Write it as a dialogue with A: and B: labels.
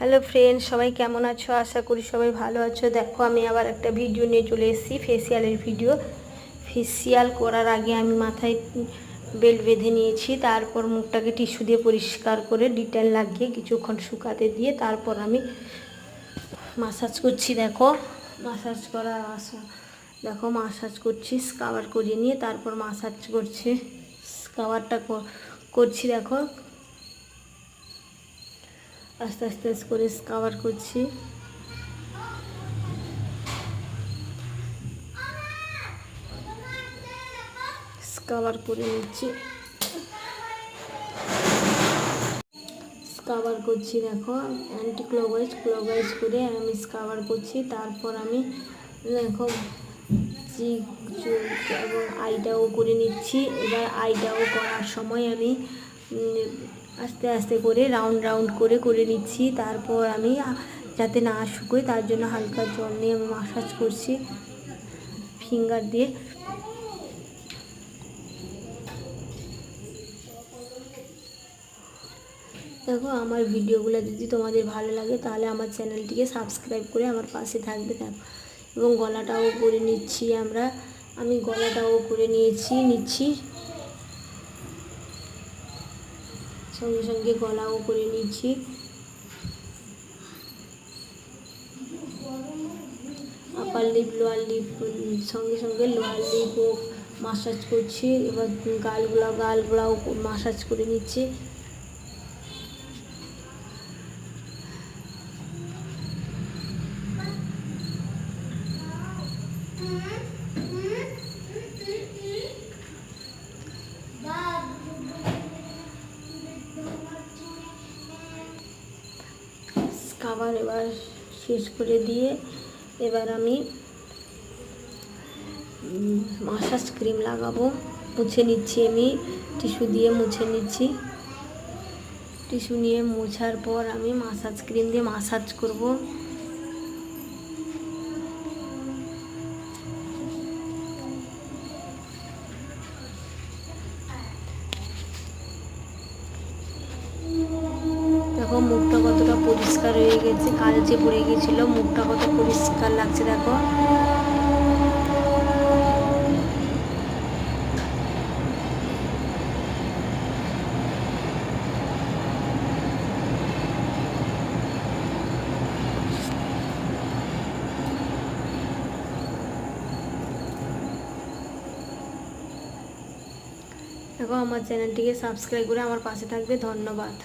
A: Hello friends, সবাই কেমন আছো? আশা করি সবাই ভালো আছো। দেখো, আমি আবার একটা ভিডিও নিয়ে চলে এসেছি, ফেসিয়ালের ভিডিও। ফেসিয়াল করার আগে আমি মাথায় বেল্ট বেঁধে নিয়েছি, তারপর মুখটাকে টিস্যু দিয়ে পরিষ্কার করে ডিটেল লাগিয়ে কিছুক্ষণ শুকাতে দিয়ে তারপর আমি মাসাজ করছি। দেখো মাসাজ করছি, স্কাবার করিয়ে নিয়ে তারপর মাসাজ করছি। স্কাবারটা করছি। দেখো, আস্তে আস্তে করে স্কাবার করছি। স্কাবার করে নিচ্ছি, স্কাবার করছি। দেখো, অ্যান্টি ক্লকওয়াইজ করে আমি স্কাবার করছি। তারপর আমি দেখো চিক এবং আইটাও করে নিচ্ছি। এবার আইটাও করার সময় আমি আস্তে আস্তে করে রাউন্ড করে নিচ্ছি। তারপর আমি যাতে না শুকোয় তার জন্য হালকা জল নিয়ে আমি মাসাজ করছি ফিঙ্গার দিয়ে। দেখো, আমার ভিডিওগুলো যদি তোমাদের ভালো লাগে তাহলে আমার চ্যানেলটিকে সাবস্ক্রাইব করে আমার পাশে থাকবে। দেখো, এবং গলাটাও করে নিচ্ছি আমি গলাটাও করে নিচ্ছি সঙ্গে সঙ্গে গলাও করে নিচ্ছি। আপার লিপ, লোয়ার লিপ, সঙ্গে সঙ্গে লোয়ার লিপও মাসাজ করছি। এবার গালগুলাও মাসাজ করে নিচ্ছি। খাবার এবার শেষ করে দিয়ে এবার আমি মাসাজ ক্রিম লাগাবো। মুছে নিচ্ছি, আমি টিস্যু দিয়ে মুছে নিচ্ছি। টিস্যু নিয়ে মোছার পর আমি মাসাজ ক্রিম দিয়ে মাসাজ করব। দেখো, মুখটা কতটা পরিষ্কার হয়ে গেছে, কালচে পড়ে গিয়েছিল, মুখটা কত পরিষ্কার লাগছে। দেখো, আমার চ্যানেলটিকে সাবস্ক্রাইব করে আমার পাশে থাকবে। ধন্যবাদ।